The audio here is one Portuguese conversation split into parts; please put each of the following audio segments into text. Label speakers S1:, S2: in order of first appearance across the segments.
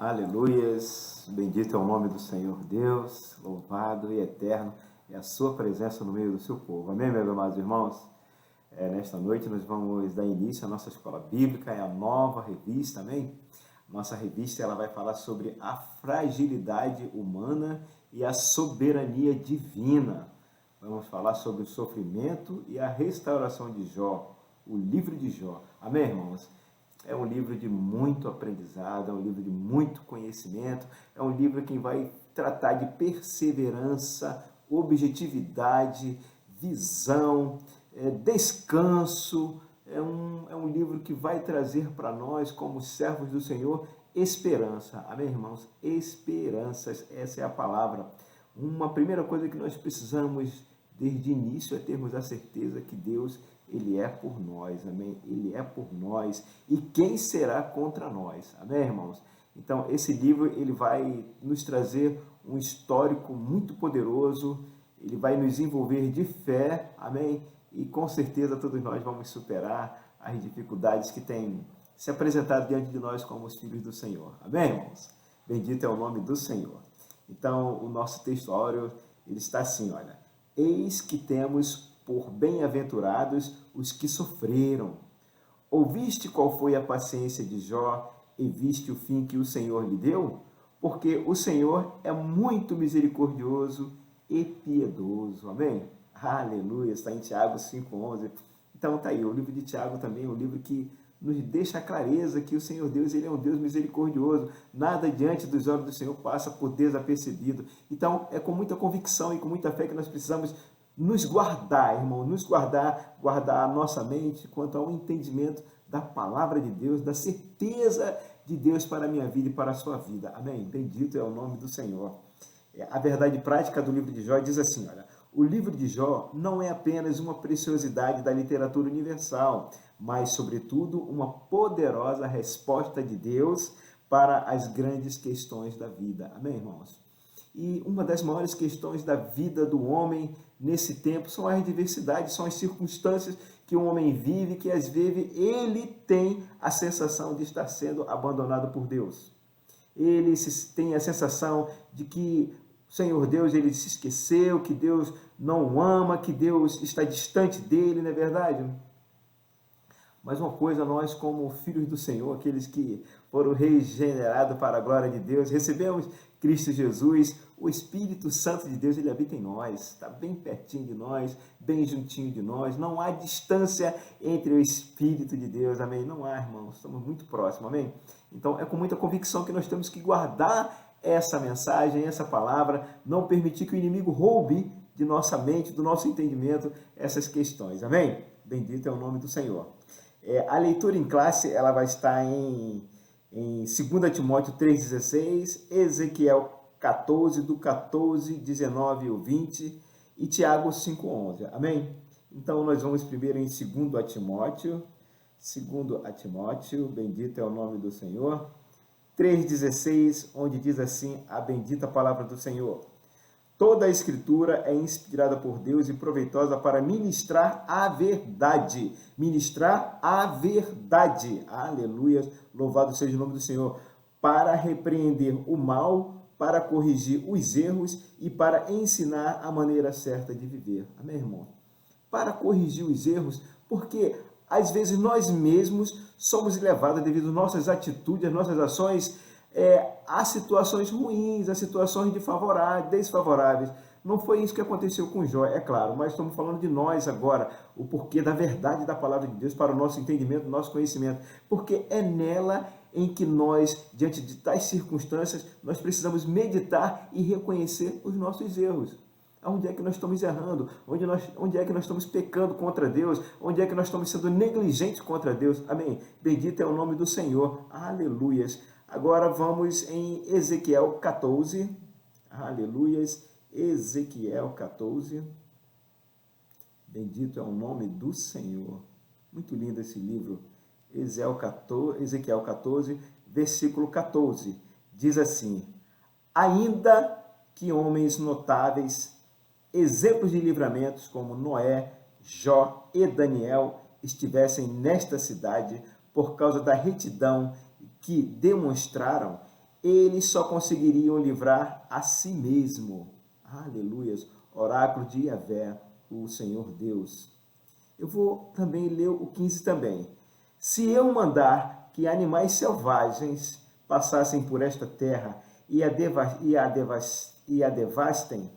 S1: Aleluias, bendito é o nome do Senhor Deus, louvado e eterno é a sua presença no meio do seu povo. Amém, meus amados irmãos? Nesta noite nós vamos dar início à nossa escola bíblica, é a nova revista, amém? Nossa revista ela vai falar sobre a fragilidade humana e a soberania divina. Vamos falar sobre o sofrimento e a restauração de Jó, o livro de Jó. Amém, irmãos? É um livro de muito aprendizado, é um livro de muito conhecimento, é um livro que vai tratar de perseverança, objetividade, visão, descanso. É um livro que vai trazer para nós, como servos do Senhor, esperança. Amém, irmãos? Esperanças, essa é a palavra. Uma primeira coisa que nós precisamos desde o início é termos a certeza que Deus Ele é por nós, amém? Ele é por nós. E quem será contra nós? Amém, irmãos? Então, esse livro ele vai nos trazer um histórico muito poderoso, ele vai nos envolver de fé, amém? E com certeza todos nós vamos superar as dificuldades que têm se apresentado diante de nós como os filhos do Senhor. Amém, irmãos? Bendito é o nome do Senhor. Então, o nosso texto áureo, ele está assim, olha. Eis que temos por bem-aventurados os que sofreram. Ouviste qual foi a paciência de Jó e viste o fim que o Senhor lhe deu? Porque o Senhor é muito misericordioso e piedoso. Amém? Aleluia. Está em Tiago 5,11. Então está aí, o livro de Tiago também é um livro que nos deixa a clareza que o Senhor Deus ele é um Deus misericordioso. Nada diante dos olhos do Senhor passa por desapercebido. Então é com muita convicção e com muita fé que nós precisamos nos guardar, irmão, guardar a nossa mente quanto ao entendimento da palavra de Deus, da certeza de Deus para a minha vida e para a sua vida. Amém? Bendito é o nome do Senhor. A verdade prática do livro de Jó diz assim, olha, o livro de Jó não é apenas uma preciosidade da literatura universal, mas, sobretudo, uma poderosa resposta de Deus para as grandes questões da vida. Amém, irmãos? E uma das maiores questões da vida do homem nesse tempo são as diversidades, são as circunstâncias que o homem vive, que às vezes ele tem a sensação de estar sendo abandonado por Deus. Ele tem a sensação de que o Senhor Deus ele se esqueceu, que Deus não o ama, que Deus está distante dele, não é verdade? Mas uma coisa, nós como filhos do Senhor, aqueles que foram regenerados para a glória de Deus, recebemos Cristo Jesus, o Espírito Santo de Deus, ele habita em nós, está bem pertinho de nós, bem juntinho de nós, não há distância entre o Espírito de Deus, amém? Não há, irmãos, estamos muito próximos, amém? Então é com muita convicção que nós temos que guardar essa mensagem, essa palavra, não permitir que o inimigo roube de nossa mente, do nosso entendimento, essas questões, amém? Bendito é o nome do Senhor. A leitura em classe ela vai estar em 2 Timóteo 3,16, Ezequiel 14, do 14, 19 ao 20 e Tiago 5,11. Amém? Então nós vamos primeiro em 2 Timóteo, bendito é o nome do Senhor, 3,16, onde diz assim a bendita palavra do Senhor. Toda a Escritura é inspirada por Deus e proveitosa para ministrar a verdade. Ministrar a verdade. Aleluia. Louvado seja o nome do Senhor. Para repreender o mal, para corrigir os erros e para ensinar a maneira certa de viver. Amém, irmão? Para corrigir os erros, porque às vezes nós mesmos somos levados devido às nossas atitudes, às nossas ações, há situações ruins, há situações desfavoráveis. Não foi isso que aconteceu com Jó, é claro, mas estamos falando de nós agora, o porquê da verdade da palavra de Deus para o nosso entendimento, nosso conhecimento, porque é nela em que nós, diante de tais circunstâncias, nós precisamos meditar e reconhecer os nossos erros. Onde é que nós estamos errando? Onde é que nós estamos pecando contra Deus? Onde é que nós estamos sendo negligentes contra Deus? Amém? Bendito é o nome do Senhor. Aleluias. Agora vamos em Ezequiel 14. Aleluias. Ezequiel 14. Bendito é o nome do Senhor. Muito lindo esse livro. Ezequiel 14, versículo 14. Diz assim: ainda que homens notáveis, exemplos de livramentos como Noé, Jó e Daniel estivessem nesta cidade por causa da retidão que demonstraram, eles só conseguiriam livrar a si mesmo. Aleluias. Oráculo de Yahvé, o Senhor Deus. Eu vou também ler o 15 também. Se eu mandar que animais selvagens passassem por esta terra e a devastem,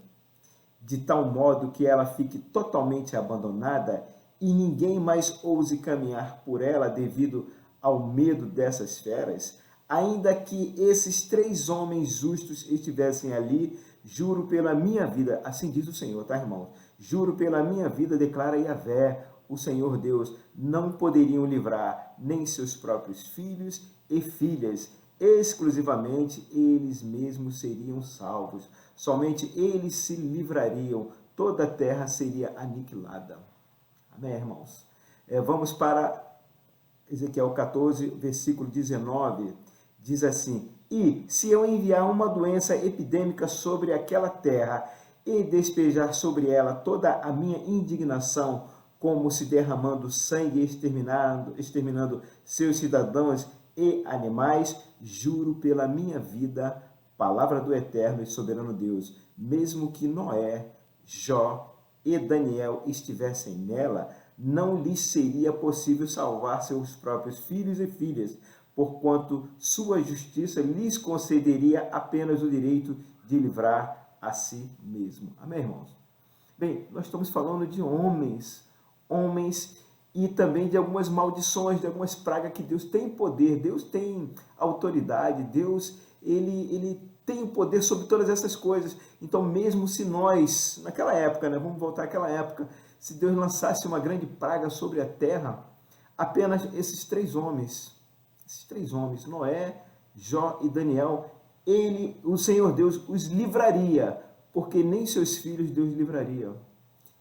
S1: de tal modo que ela fique totalmente abandonada e ninguém mais ouse caminhar por ela devido ao medo dessas feras, ainda que esses 3 homens justos estivessem ali, juro pela minha vida, assim diz o Senhor, tá, irmãos? Juro pela minha vida, declara Yahvé, o Senhor Deus, não poderiam livrar nem seus próprios filhos e filhas, exclusivamente eles mesmos seriam salvos. Somente eles se livrariam, toda a terra seria aniquilada. Amém, irmãos? Vamos para Ezequiel 14, versículo 19. Diz assim: e se eu enviar uma doença epidêmica sobre aquela terra e despejar sobre ela toda a minha indignação, como se derramando sangue e exterminando seus cidadãos e animais, juro pela minha vida, palavra do eterno e soberano Deus, mesmo que Noé, Jó e Daniel estivessem nela, não lhes seria possível salvar seus próprios filhos e filhas, porquanto sua justiça lhes concederia apenas o direito de livrar a si mesmo. Amém, irmãos? Bem, nós estamos falando de homens e também de algumas maldições, de algumas pragas que Deus tem poder, Deus tem autoridade, Deus ele tem o poder sobre todas essas coisas. Então, mesmo se nós, naquela época, né, vamos voltar àquela época, se Deus lançasse uma grande praga sobre a terra, apenas esses três homens, Noé, Jó e Daniel, o Senhor Deus os livraria, porque nem seus filhos Deus livraria.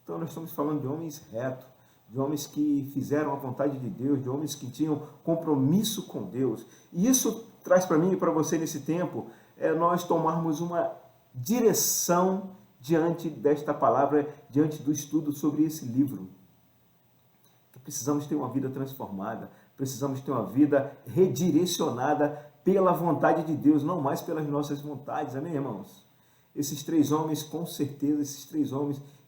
S1: Então nós estamos falando de homens retos, de homens que fizeram a vontade de Deus, de homens que tinham compromisso com Deus. E isso traz para mim e para você nesse tempo, nós tomarmos uma direção diante desta palavra, diante do estudo sobre esse livro. Precisamos ter uma vida transformada, precisamos ter uma vida redirecionada pela vontade de Deus, não mais pelas nossas vontades, amém, irmãos? Esses três homens, com certeza,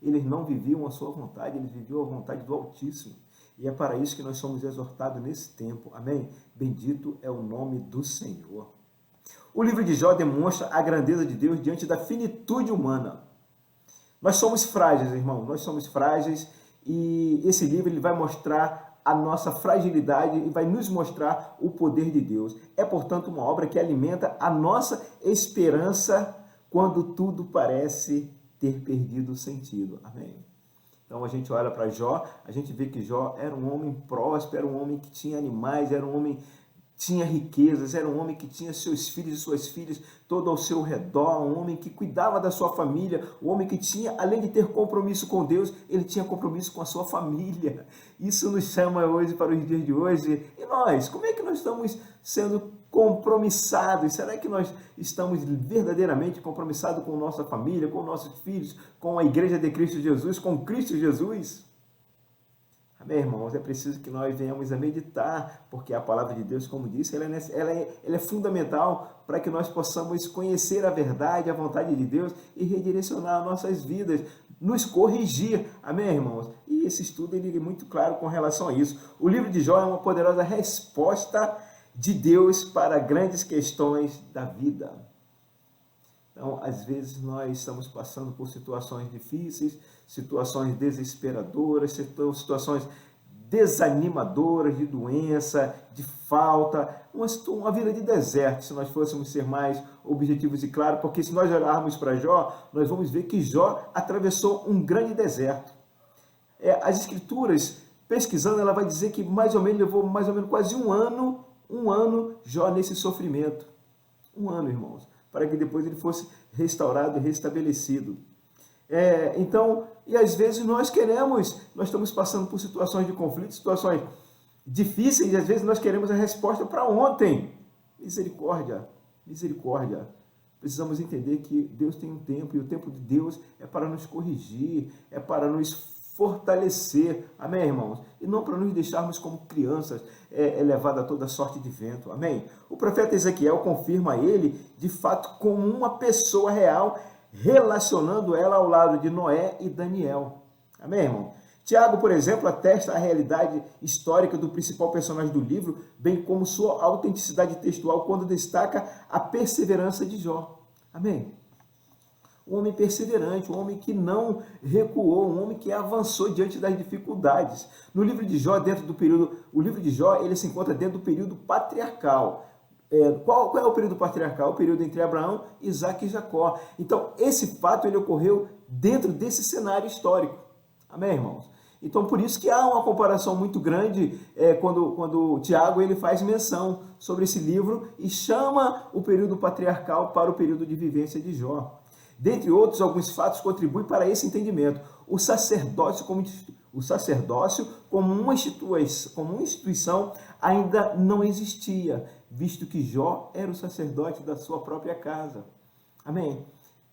S1: eles não viviam a sua vontade, eles viviam a vontade do Altíssimo. E é para isso que nós somos exortados nesse tempo, amém? Bendito é o nome do Senhor. O livro de Jó demonstra a grandeza de Deus diante da finitude humana. Nós somos frágeis, irmão, nós somos frágeis, e esse livro ele vai mostrar a nossa fragilidade e vai nos mostrar o poder de Deus. É, portanto, uma obra que alimenta a nossa esperança quando tudo parece ter perdido o sentido. Amém? Então a gente olha para Jó, a gente vê que Jó era um homem próspero, era um homem que tinha animais, era um homem tinha riquezas, era um homem que tinha seus filhos e suas filhas todo ao seu redor, um homem que cuidava da sua família, um homem que tinha, além de ter compromisso com Deus, ele tinha compromisso com a sua família. Isso nos chama hoje para os dias de hoje. E nós, como é que nós estamos sendo compromissados? Será que nós estamos verdadeiramente compromissados com nossa família, com nossos filhos, com a Igreja de Cristo Jesus, com Cristo Jesus? Amém, irmãos? É preciso que nós venhamos a meditar, porque a palavra de Deus, como disse, ela é fundamental para que nós possamos conhecer a verdade, a vontade de Deus e redirecionar nossas vidas, nos corrigir. Amém, irmãos? E esse estudo ele é muito claro com relação a isso. O livro de Jó é uma poderosa resposta de Deus para grandes questões da vida. Então, às vezes, nós estamos passando por situações difíceis, situações desesperadoras, situações desanimadoras de doença, de falta, uma vida de deserto, se nós fôssemos ser mais objetivos e claros, porque se nós olharmos para Jó, nós vamos ver que Jó atravessou um grande deserto. As Escrituras, pesquisando, ela vai dizer que levou mais ou menos quase um ano Jó nesse sofrimento. Um ano, irmãos, para que depois ele fosse restaurado e restabelecido. Então, e às vezes nós estamos passando por situações de conflito, situações difíceis, e às vezes nós queremos a resposta para ontem. Misericórdia, misericórdia. Precisamos entender que Deus tem um tempo, e o tempo de Deus é para nos corrigir, é para nos fortalecer, amém, irmãos? E não para nos deixarmos como crianças, levadas a toda sorte de vento, amém? O profeta Ezequiel confirma ele, de fato, como uma pessoa real, relacionando ela ao lado de Noé e Daniel, amém, irmão? Tiago, por exemplo, atesta a realidade histórica do principal personagem do livro, bem como sua autenticidade textual, quando destaca a perseverança de Jó, amém? Um homem perseverante, um homem que não recuou, um homem que avançou diante das dificuldades. No livro de Jó, o livro de Jó, ele se encontra dentro do período patriarcal. Qual é o período patriarcal? O período entre Abraão, Isaac e Jacó. Então, esse fato ele ocorreu dentro desse cenário histórico. Amém, irmãos? Então, por isso que há uma comparação muito grande quando Tiago ele faz menção sobre esse livro e chama o período patriarcal para o período de vivência de Jó. Dentre outros, alguns fatos contribuem para esse entendimento. O sacerdócio como uma instituição ainda não existia, visto que Jó era o sacerdote da sua própria casa. Amém?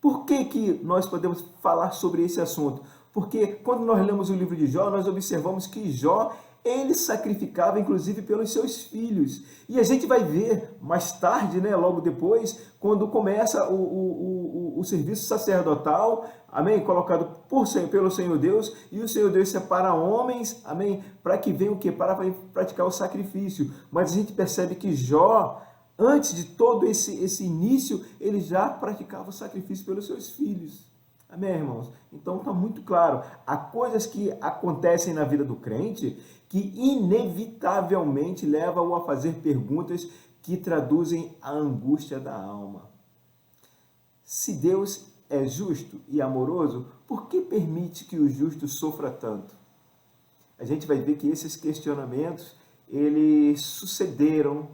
S1: Por que nós podemos falar sobre esse assunto? Porque quando nós lemos o livro de Jó, nós observamos que Jó, ele sacrificava inclusive pelos seus filhos. E a gente vai ver mais tarde, logo depois, quando começa o serviço sacerdotal, amém? Colocado pelo Senhor Deus, e o Senhor Deus separa homens, amém? Para que venham o quê? Para praticar o sacrifício. Mas a gente percebe que Jó, antes de todo esse início, ele já praticava o sacrifício pelos seus filhos. Amém, irmãos? Então está muito claro. Há coisas que acontecem na vida do crente que inevitavelmente levam-o a fazer perguntas que traduzem a angústia da alma. Se Deus é justo e amoroso, por que permite que o justo sofra tanto? A gente vai ver que esses questionamentos, eles sucederam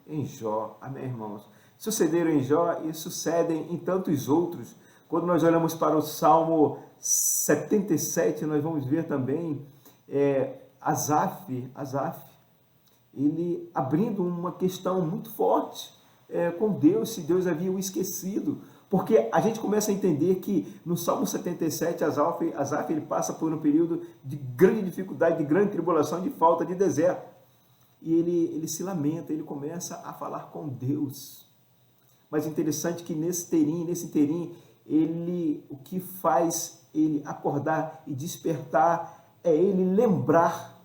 S1: em Jó. Amém, irmãos? Sucederam em Jó e sucedem em tantos outros. Quando nós olhamos para o Salmo 77, nós vamos ver também Asaf, ele abrindo uma questão muito forte com Deus, se Deus havia o esquecido. Porque a gente começa a entender que no Salmo 77, Asaf ele passa por um período de grande dificuldade, de grande tribulação, de falta de deserto. E ele se lamenta, ele começa a falar com Deus. Mas interessante que nesse interim, o que faz ele acordar e despertar é ele lembrar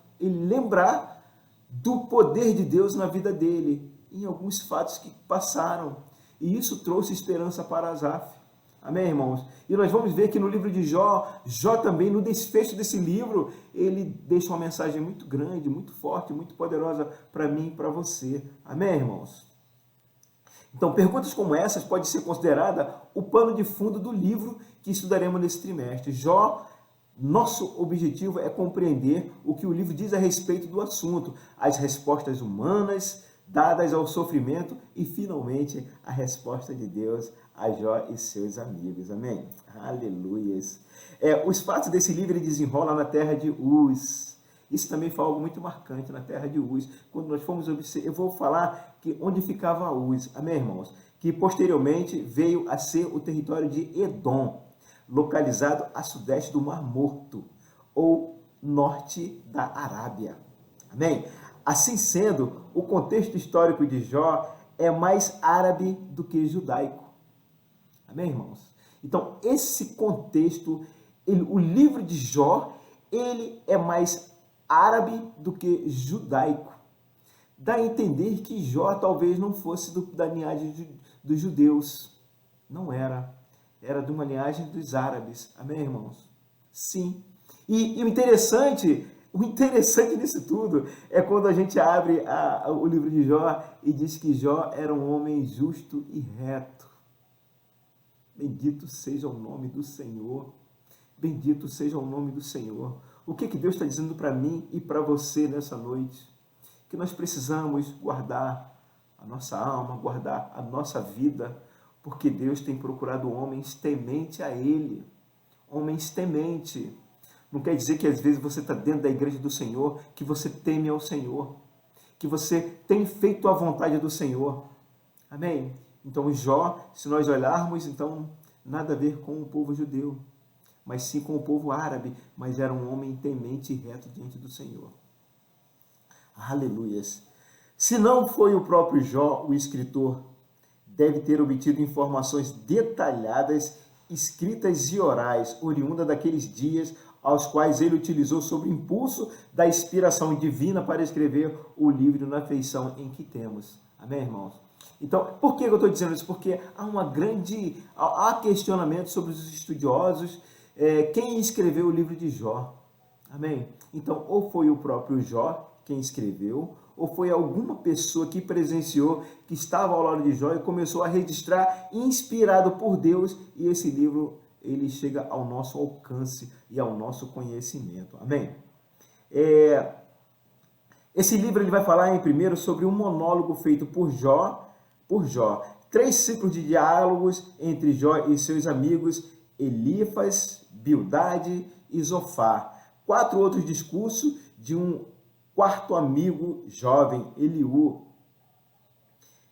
S1: do poder de Deus na vida dele, em alguns fatos que passaram. E isso trouxe esperança para Asaf. Amém, irmãos? E nós vamos ver que no livro de Jó também, no desfecho desse livro, ele deixa uma mensagem muito grande, muito forte, muito poderosa para mim e para você. Amém, irmãos? Então, perguntas como essas podem ser consideradas o pano de fundo do livro que estudaremos nesse trimestre. Jó, nosso objetivo é compreender o que o livro diz a respeito do assunto, as respostas humanas dadas ao sofrimento e, finalmente, a resposta de Deus a Jó e seus amigos. Amém? Aleluias! Os fatos desse livro ele desenrola na terra de Uz. Isso também foi algo muito marcante na terra de Uz. Quando nós fomos observar, eu vou falar que onde ficava Uz, amém, irmãos? Que posteriormente veio a ser o território de Edom, localizado a sudeste do Mar Morto, ou norte da Arábia. Amém? Assim sendo, o contexto histórico de Jó é mais árabe do que judaico. Amém, irmãos? Então, esse contexto, o livro de Jó, ele é mais árabe do que judaico. Dá a entender que Jó talvez não fosse da linhagem dos judeus. Não era. Era de uma linhagem dos árabes. Amém, irmãos? Sim. E o interessante nisso tudo é quando a gente abre o livro de Jó e diz que Jó era um homem justo e reto. Bendito seja o nome do Senhor. Bendito seja o nome do Senhor. O que Deus está dizendo para mim e para você nessa noite? Que nós precisamos guardar a nossa alma, guardar a nossa vida, porque Deus tem procurado homens temente a Ele. Homens temente. Não quer dizer que às vezes você está dentro da igreja do Senhor, que você teme ao Senhor, que você tem feito a vontade do Senhor. Amém? Então Jó, se nós olharmos, então nada a ver com o povo judeu. mas sim com o povo árabe, mas era um homem temente e reto diante do Senhor. Aleluias! Se não foi o próprio Jó, o escritor, deve ter obtido informações detalhadas, escritas e orais, oriunda daqueles dias aos quais ele utilizou sob o impulso da inspiração divina para escrever o livro na feição em que temos. Amém, irmãos? Então, por que eu estou dizendo isso? Porque há questionamento sobre os estudiosos, quem escreveu o livro de Jó. Amém? Então, ou foi o próprio Jó quem escreveu, ou foi alguma pessoa que presenciou, que estava ao lado de Jó e começou a registrar, inspirado por Deus, e esse livro ele chega ao nosso alcance e ao nosso conhecimento. Amém? Esse livro ele vai falar em primeiro sobre um monólogo feito por Jó, 3 ciclos de diálogos entre Jó e seus amigos Elifas, Bildade e Zofar, 4 outros discursos de um quarto amigo jovem, Eliú,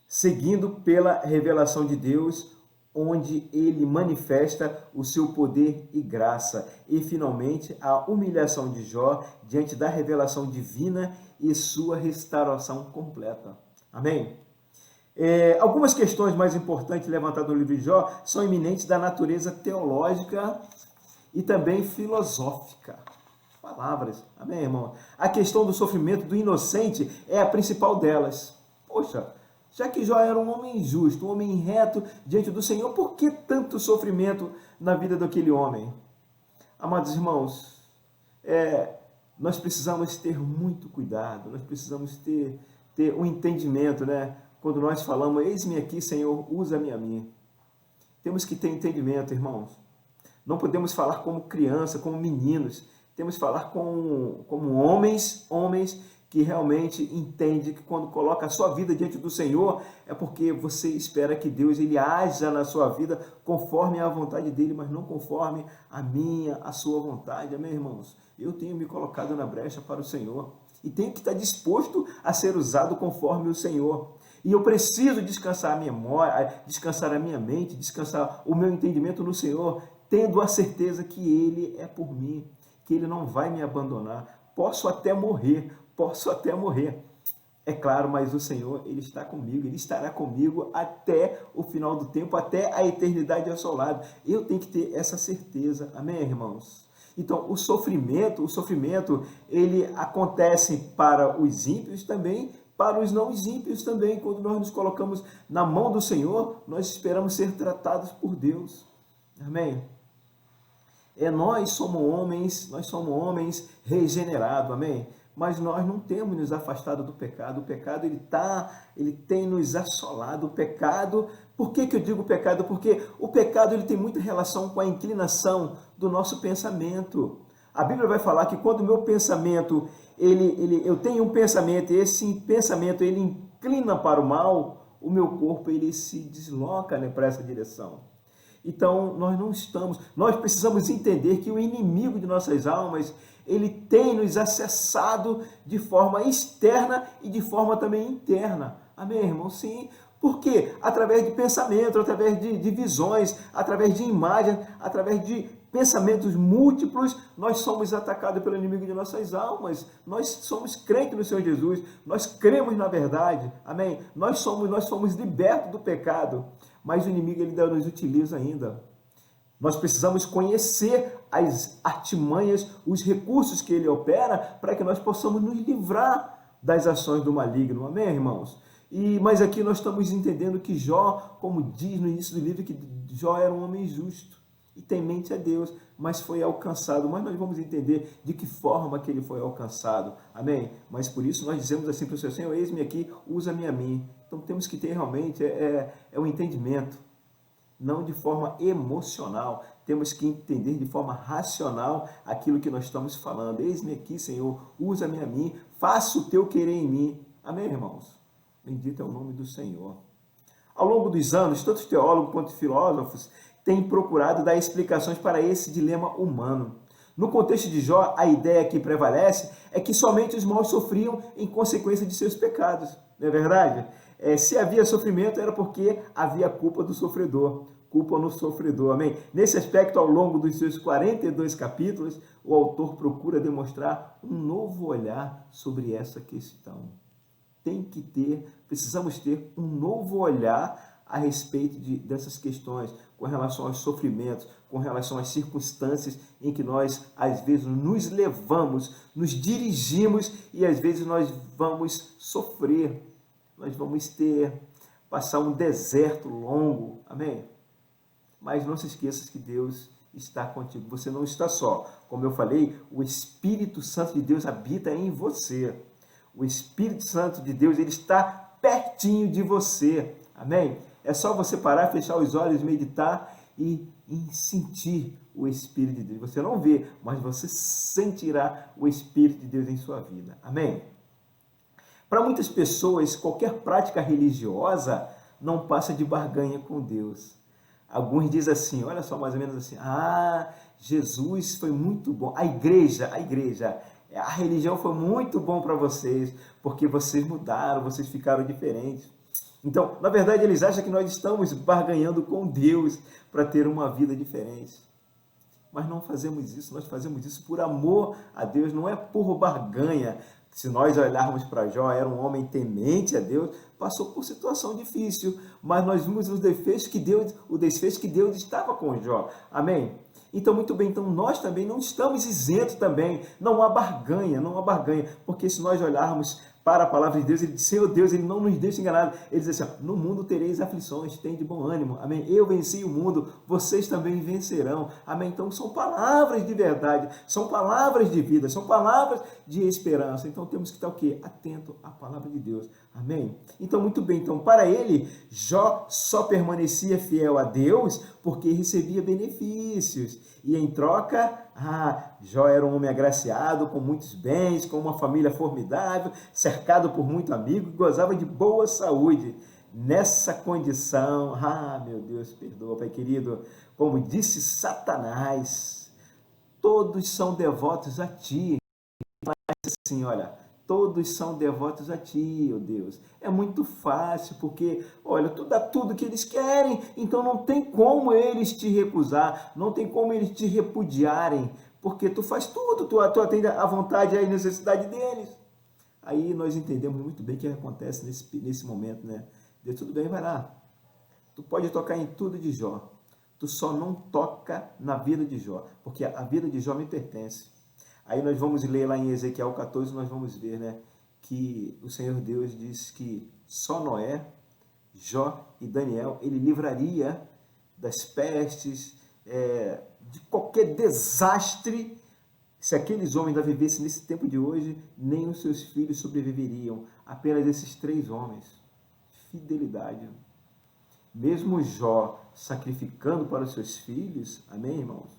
S1: seguindo pela revelação de Deus, onde ele manifesta o seu poder e graça, e finalmente a humilhação de Jó diante da revelação divina e sua restauração completa. Amém? Algumas questões mais importantes levantadas no livro de Jó são eminentes da natureza teológica e também filosófica. Palavras, amém, irmão? A questão do sofrimento do inocente é a principal delas. Poxa, já que Jó era um homem justo, um homem reto diante do Senhor, por que tanto sofrimento na vida daquele homem? Amados irmãos, nós precisamos ter muito cuidado, nós precisamos ter um entendimento, né? Quando nós falamos, eis-me aqui, Senhor, usa-me a mim. Temos que ter entendimento, irmãos. Não podemos falar como criança, como meninos. Temos que falar como homens que realmente entendem que quando coloca a sua vida diante do Senhor, é porque você espera que Deus ele haja na sua vida conforme a vontade dele, mas não conforme a sua vontade. Amém, irmãos? Eu tenho me colocado na brecha para o Senhor e tenho que estar disposto a ser usado conforme o Senhor. E eu preciso descansar a minha memória, descansar a minha mente, descansar o meu entendimento no Senhor, tendo a certeza que Ele é por mim, que Ele não vai me abandonar. Posso até morrer. É claro, mas o Senhor, Ele está comigo, Ele estará comigo até o final do tempo, até a eternidade ao seu lado. Eu tenho que ter essa certeza. Amém, irmãos? Então, o sofrimento, ele acontece para os ímpios também, para os não ímpios também. Quando nós nos colocamos na mão do Senhor, nós esperamos ser tratados por Deus. Amém? Nós somos homens regenerados, amém? Mas nós não temos nos afastado do pecado. O pecado ele tem nos assolado. O pecado, por que eu digo pecado? Porque o pecado ele tem muita relação com a inclinação do nosso pensamento. A Bíblia vai falar que quando o meu pensamento, eu tenho um pensamento, e esse pensamento ele inclina para o mal, o meu corpo ele se desloca, né, para essa direção. Então, nós precisamos entender que o inimigo de nossas almas, ele tem nos acessado de forma externa e de forma também interna. Amém, irmão? Sim. Por quê? Através de pensamento, através de visões, através de imagens, através de pensamentos múltiplos, nós somos atacados pelo inimigo de nossas almas. Nós somos crentes no Senhor Jesus, nós cremos na verdade. Amém? Nós somos libertos do pecado. Mas o inimigo ele nos utiliza ainda. Nós precisamos conhecer as artimanhas, os recursos que ele opera para que nós possamos nos livrar das ações do maligno. Amém, irmãos? Mas aqui nós estamos entendendo que Jó, como diz no início do livro, que Jó era um homem justo e temente a Deus, mas foi alcançado. Mas nós vamos entender de que forma que ele foi alcançado. Amém? Mas por isso nós dizemos assim para o Senhor, eis-me aqui, usa-me a mim. Então temos que ter realmente um entendimento, não de forma emocional, temos que entender de forma racional aquilo que nós estamos falando. Eis-me aqui, Senhor, usa-me a mim, faça o teu querer em mim. Amém, irmãos? Bendito é o nome do Senhor. Ao longo dos anos, tanto teólogos quanto filósofos têm procurado dar explicações para esse dilema humano. No contexto de Jó, a ideia que prevalece é que somente os maus sofriam em consequência de seus pecados. Não é verdade? Se havia sofrimento, era porque havia culpa do sofredor. culpam no sofredor, amém? Nesse aspecto, ao longo dos seus 42 capítulos, o autor procura demonstrar um novo olhar sobre essa questão. Precisamos ter um novo olhar a respeito dessas questões, com relação aos sofrimentos, com relação às circunstâncias em que nós, às vezes, nos levamos, nos dirigimos e, às vezes, nós vamos sofrer, nós vamos passar um deserto longo, amém? Mas não se esqueça que Deus está contigo, você não está só. Como eu falei, o Espírito Santo de Deus habita em você. O Espírito Santo de Deus, ele está pertinho de você, amém? É só você parar, fechar os olhos, meditar e sentir o Espírito de Deus. Você não vê, mas você sentirá o Espírito de Deus em sua vida, amém? Para muitas pessoas, qualquer prática religiosa não passa de barganha com Deus. Alguns dizem assim, olha só, mais ou menos assim, Jesus foi muito bom, a igreja, a religião foi muito bom para vocês, porque vocês mudaram, vocês ficaram diferentes. Então, na verdade, eles acham que nós estamos barganhando com Deus para ter uma vida diferente. Mas não fazemos isso, nós fazemos isso por amor a Deus, não é por barganha. Se nós olharmos para Jó, era um homem temente a Deus, passou por situação difícil, mas nós vimos o desfecho que Deus estava com Jó. Amém? Então, muito bem, então nós também não estamos isentos também, não há barganha, porque se nós olharmos para a palavra de Deus, ele diz, Senhor Deus, ele não nos deixa enganado. Ele diz assim, no mundo tereis aflições, tem de bom ânimo, amém? Eu venci o mundo, vocês também vencerão, amém? Então são palavras de verdade, são palavras de vida, são palavras de esperança. Então temos que estar o quê? Atento à palavra de Deus, amém? Então muito bem, então para ele, Jó só permanecia fiel a Deus porque recebia benefícios. E em troca, Jó era um homem agraciado, com muitos bens, com uma família formidável, cercado por muito amigo, gozava de boa saúde. Nessa condição, meu Deus, perdoa, Pai querido, como disse Satanás, todos são devotos a Ti. Assim, olha, todos são devotos a Ti, ó Deus. É muito fácil, porque, olha, Tu dá tudo que eles querem, então não tem como eles te recusar, não tem como eles te repudiarem, porque Tu faz tudo, Tu atende à vontade e à necessidade deles. Aí nós entendemos muito bem o que acontece nesse momento, né? Deus, tudo bem, vai lá. Tu pode tocar em tudo de Jó, tu só não toca na vida de Jó, porque a vida de Jó me pertence. Aí nós vamos ler lá em Ezequiel 14, nós vamos ver, né, que o Senhor Deus diz que só Noé, Jó e Daniel, ele livraria das pestes, de qualquer desastre. Se aqueles homens ainda vivessem nesse tempo de hoje, nem os seus filhos sobreviveriam. Apenas esses 3 homens. Fidelidade. Mesmo Jó sacrificando para os seus filhos, amém, irmãos?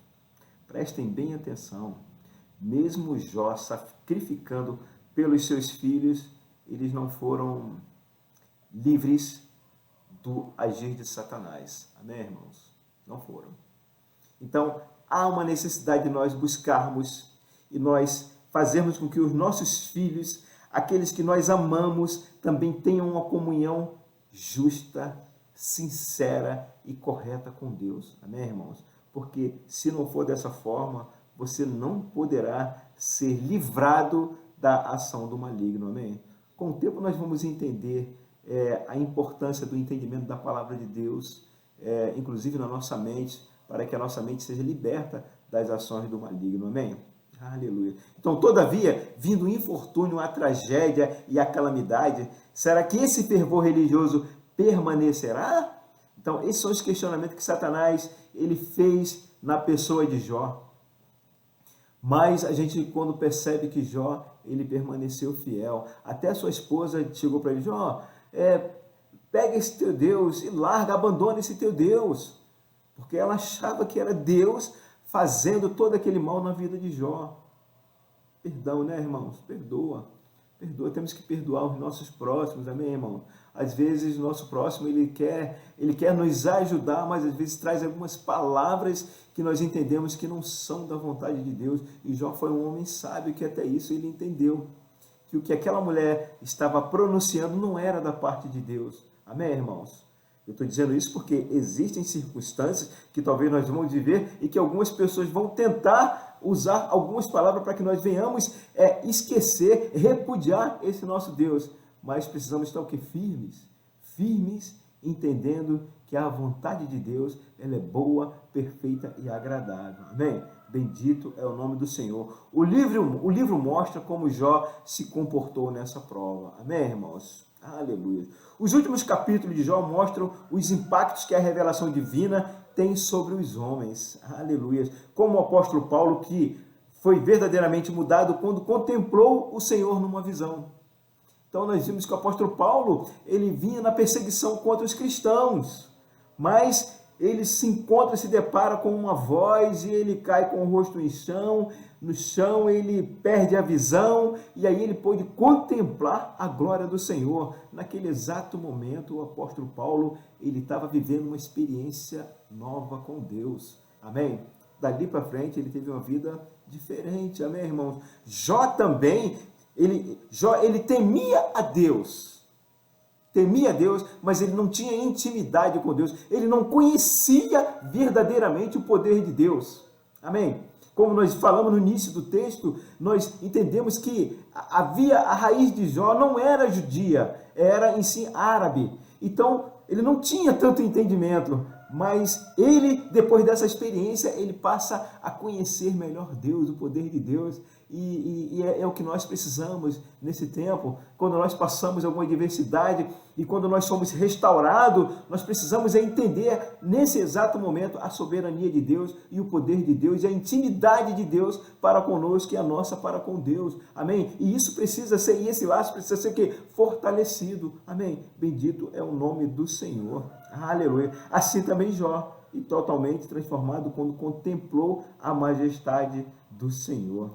S1: Prestem bem atenção. Mesmo Jó sacrificando pelos seus filhos, eles não foram livres do agir de Satanás. Amém, irmãos? Não foram. Então, há uma necessidade de nós buscarmos e nós fazermos com que os nossos filhos, aqueles que nós amamos, também tenham uma comunhão justa, sincera e correta com Deus. Amém, irmãos? Porque se não for dessa forma, você não poderá ser livrado da ação do maligno. Amém? Com o tempo nós vamos entender a importância do entendimento da palavra de Deus, inclusive na nossa mente, para que a nossa mente seja liberta das ações do maligno. Amém? Aleluia. Então, todavia, vindo o infortúnio, a tragédia e a calamidade, será que esse fervor religioso permanecerá? Então, esses são os questionamentos que Satanás ele fez na pessoa de Jó. Mas a gente, quando percebe que Jó, ele permaneceu fiel, até a sua esposa chegou para ele, Jó, pega esse teu Deus e larga, abandona esse teu Deus. Porque ela achava que era Deus fazendo todo aquele mal na vida de Jó. Perdão, né, irmãos? Perdoa. Perdoa, temos que perdoar os nossos próximos, amém, irmão? Às vezes o nosso próximo, ele quer nos ajudar, mas às vezes traz algumas palavras que nós entendemos que não são da vontade de Deus. E Jó foi um homem sábio que até isso ele entendeu. Que o que aquela mulher estava pronunciando não era da parte de Deus. Amém, irmãos? Eu estou dizendo isso porque existem circunstâncias que talvez nós vamos viver e que algumas pessoas vão tentar usar algumas palavras para que nós venhamos esquecer, repudiar esse nosso Deus. Mas precisamos estar o quê? Firmes. Firmes, entendendo que a vontade de Deus ela é boa, perfeita e agradável. Amém? Bendito é o nome do Senhor. O livro mostra como Jó se comportou nessa prova. Amém, irmãos? Aleluia. Os últimos capítulos de Jó mostram os impactos que a revelação divina tem sobre os homens. Aleluia. Como o apóstolo Paulo, que foi verdadeiramente mudado quando contemplou o Senhor numa visão. Então nós vimos que o apóstolo Paulo, ele vinha na perseguição contra os cristãos, mas ele se encontra, se depara com uma voz e ele cai com o rosto no chão ele perde a visão e aí ele pôde contemplar a glória do Senhor. Naquele exato momento, o apóstolo Paulo, ele estava vivendo uma experiência nova com Deus. Amém? Dali para frente, ele teve uma vida diferente. Amém, irmãos? Jó também, ele temia a Deus. Temia a Deus, mas ele não tinha intimidade com Deus. Ele não conhecia verdadeiramente o poder de Deus. Amém? Como nós falamos no início do texto, nós entendemos que a raiz de Jó não era judia, era em si árabe. Então, ele não tinha tanto entendimento, mas ele, depois dessa experiência, ele passa a conhecer melhor Deus, o poder de Deus, e é o que nós precisamos nesse tempo. Quando nós passamos alguma adversidade e quando nós somos restaurados, nós precisamos entender nesse exato momento a soberania de Deus e o poder de Deus e a intimidade de Deus para conosco e a nossa para com Deus. Amém? E isso precisa ser, e esse laço precisa ser o quê? Fortalecido. Amém? Bendito é o nome do Senhor. Aleluia. Assim também Jó, e totalmente transformado quando contemplou a majestade do Senhor.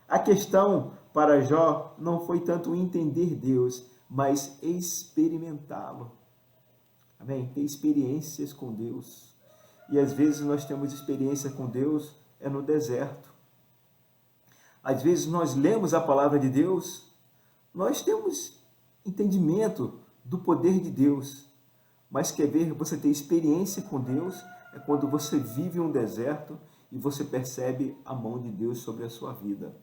S1: A questão para Jó não foi tanto entender Deus, mas experimentá-lo. Amém? Ter experiências com Deus. E às vezes nós temos experiência com Deus no deserto. Às vezes nós lemos a palavra de Deus, nós temos entendimento do poder de Deus. Mas quer ver você ter experiência com Deus é quando você vive um deserto e você percebe a mão de Deus sobre a sua vida.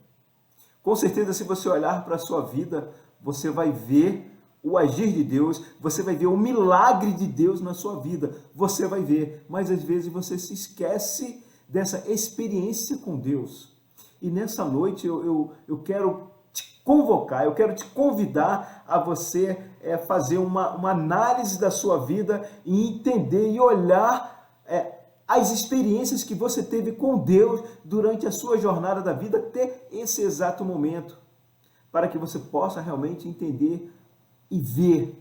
S1: Com certeza, se você olhar para a sua vida, você vai ver o agir de Deus, você vai ver o milagre de Deus na sua vida, você vai ver, mas às vezes você se esquece dessa experiência com Deus. E nessa noite eu quero te convocar, eu quero te convidar a você fazer uma análise da sua vida e entender e olhar as experiências que você teve com Deus durante a sua jornada da vida até esse exato momento, para que você possa realmente entender e ver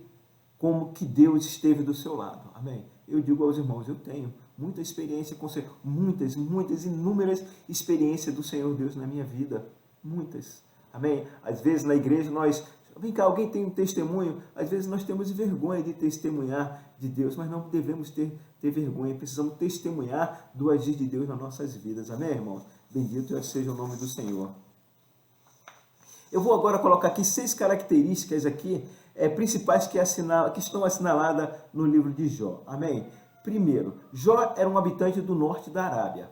S1: como que Deus esteve do seu lado. Amém? Eu digo aos irmãos, eu tenho muita experiência com o Senhor, muitas, inúmeras experiências do Senhor Deus na minha vida, muitas. Amém? Às vezes na igreja vem cá, alguém tem um testemunho? Às vezes nós temos vergonha de testemunhar de Deus, mas não devemos ter vergonha, precisamos testemunhar do agir de Deus nas nossas vidas. Amém, irmãos? Bendito seja o nome do Senhor. Eu vou agora colocar aqui 6 características aqui, principais que estão assinaladas no livro de Jó. Amém? Primeiro, Jó era um habitante do norte da Arábia.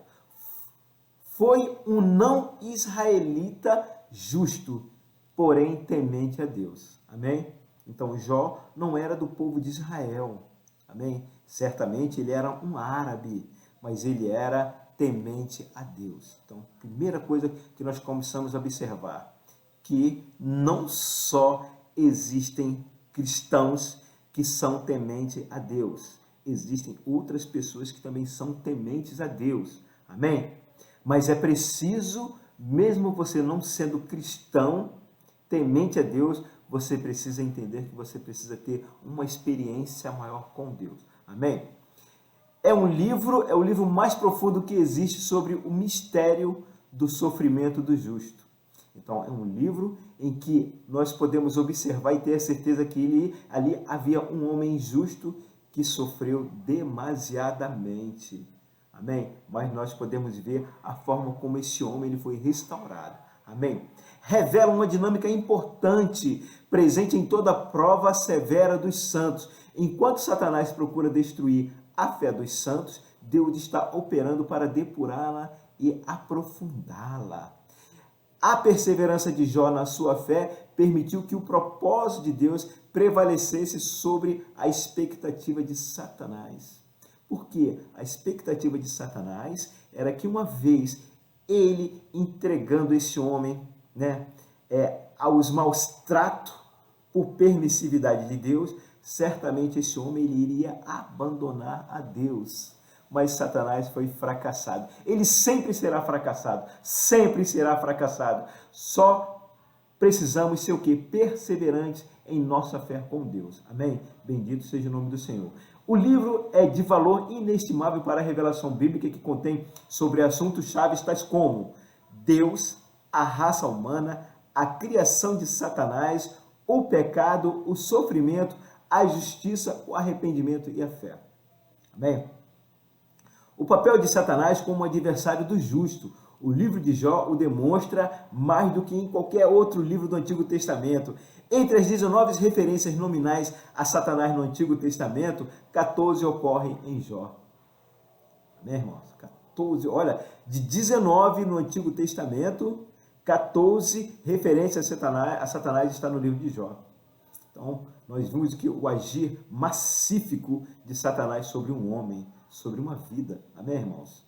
S1: Foi um não israelita justo, porém temente a Deus. Amém? Então Jó não era do povo de Israel. Amém? Certamente ele era um árabe, mas ele era temente a Deus. Então, primeira coisa que nós começamos a observar, que não só existem cristãos que são tementes a Deus, existem outras pessoas que também são tementes a Deus. Amém? Mas é preciso, mesmo você não sendo cristão, temente a Deus, você precisa entender que você precisa ter uma experiência maior com Deus. Amém? É o livro mais profundo que existe sobre o mistério do sofrimento do justo. Então, é um livro em que nós podemos observar e ter a certeza que ali havia um homem justo que sofreu demasiadamente. Amém? Mas nós podemos ver a forma como esse homem ele foi restaurado. Amém? Revela uma dinâmica importante, presente em toda a prova severa dos santos. Enquanto Satanás procura destruir a fé dos santos, Deus está operando para depurá-la e aprofundá-la. A perseverança de Jó na sua fé permitiu que o propósito de Deus prevalecesse sobre a expectativa de Satanás. Porque a expectativa de Satanás era que uma vez ele entregando esse homem, aos maus tratos por permissividade de Deus, certamente esse homem ele iria abandonar a Deus. Mas Satanás foi fracassado. Ele sempre será fracassado. Sempre será fracassado. Só precisamos ser o quê? Perseverantes em nossa fé com Deus. Amém? Bendito seja o nome do Senhor. O livro é de valor inestimável para a revelação bíblica que contém sobre assuntos chaves tais como Deus, a raça humana, a criação de Satanás, o pecado, o sofrimento, a justiça, o arrependimento e a fé. Amém? O papel de Satanás como adversário do justo. O livro de Jó o demonstra mais do que em qualquer outro livro do Antigo Testamento. Entre as 19 referências nominais a Satanás no Antigo Testamento, 14 ocorrem em Jó. Amém, irmãos? 14, olha, de 19 no Antigo Testamento, 14 referências a Satanás está no livro de Jó. Então, nós vimos que o agir massífico de Satanás sobre um homem, sobre uma vida. Amém, irmãos?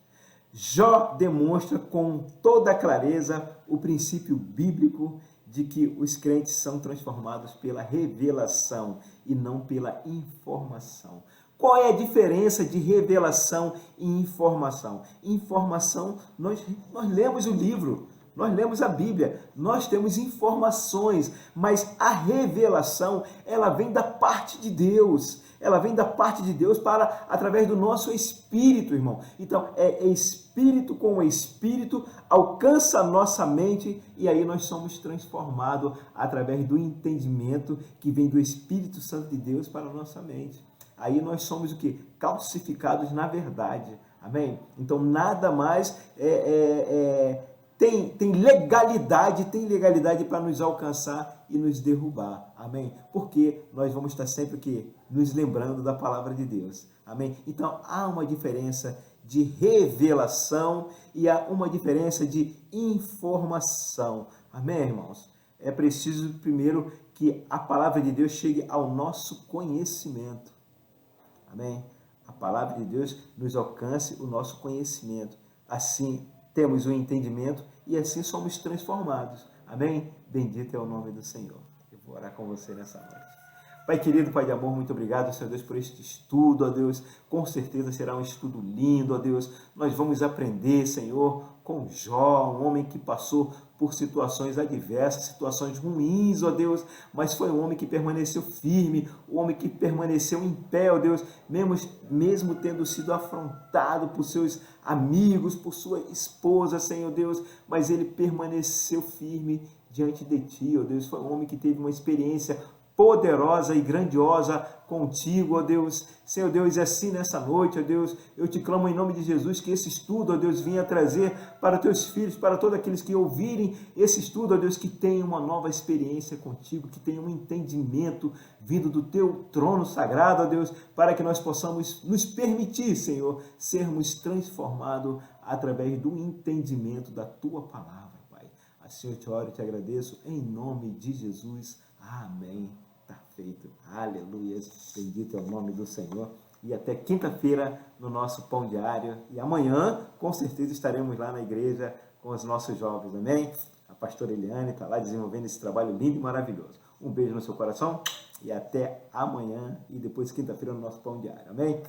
S1: Jó demonstra com toda clareza o princípio bíblico de que os crentes são transformados pela revelação e não pela informação. Qual é a diferença de revelação e informação? Informação, nós lemos o livro, nós lemos a Bíblia, nós temos informações, mas a revelação, ela vem da parte de Deus. Ela vem da parte de Deus através do nosso espírito, irmão. Então, é espírito com espírito, alcança a nossa mente e aí nós somos transformados através do entendimento que vem do Espírito Santo de Deus para a nossa mente. Aí nós somos o quê? Calcificados na verdade. Amém? Então, nada mais tem legalidade para nos alcançar e nos derrubar. Amém? Porque nós vamos estar sempre aqui nos lembrando da palavra de Deus. Amém? Então, há uma diferença de revelação e há uma diferença de informação. Amém, irmãos? É preciso, primeiro, que a palavra de Deus chegue ao nosso conhecimento. Amém? A palavra de Deus nos alcance o nosso conhecimento. Assim, temos o entendimento e assim somos transformados. Amém? Bendito é o nome do Senhor. Eu vou orar com você nessa noite. Pai querido, Pai de amor, muito obrigado, Senhor Deus, por este estudo, ó Deus. Com certeza será um estudo lindo, ó Deus. Nós vamos aprender, Senhor, com Jó, um homem que passou por situações adversas, situações ruins, ó Deus, mas foi um homem que permaneceu firme, um homem que permaneceu em pé, ó Deus, mesmo tendo sido afrontado por seus amigos, por sua esposa, Senhor Deus, mas ele permaneceu firme diante de Ti, ó Deus. Foi um homem que teve uma experiência poderosa e grandiosa contigo, ó Deus. Senhor Deus, e assim nessa noite, ó Deus, eu te clamo em nome de Jesus que esse estudo, ó Deus, venha trazer para teus filhos, para todos aqueles que ouvirem esse estudo, ó Deus, que tenham uma nova experiência contigo, que tenham um entendimento vindo do teu trono sagrado, ó Deus, para que nós possamos nos permitir, Senhor, sermos transformados através do entendimento da tua palavra, Pai. Assim eu te oro e te agradeço em nome de Jesus. Amém. Está feito. Aleluia. Bendito é o nome do Senhor. E até quinta-feira no nosso Pão Diário. E amanhã, com certeza, estaremos lá na igreja com os nossos jovens. Amém? A pastora Eliane está lá desenvolvendo esse trabalho lindo e maravilhoso. Um beijo no seu coração e até amanhã e depois quinta-feira no nosso Pão Diário. Amém?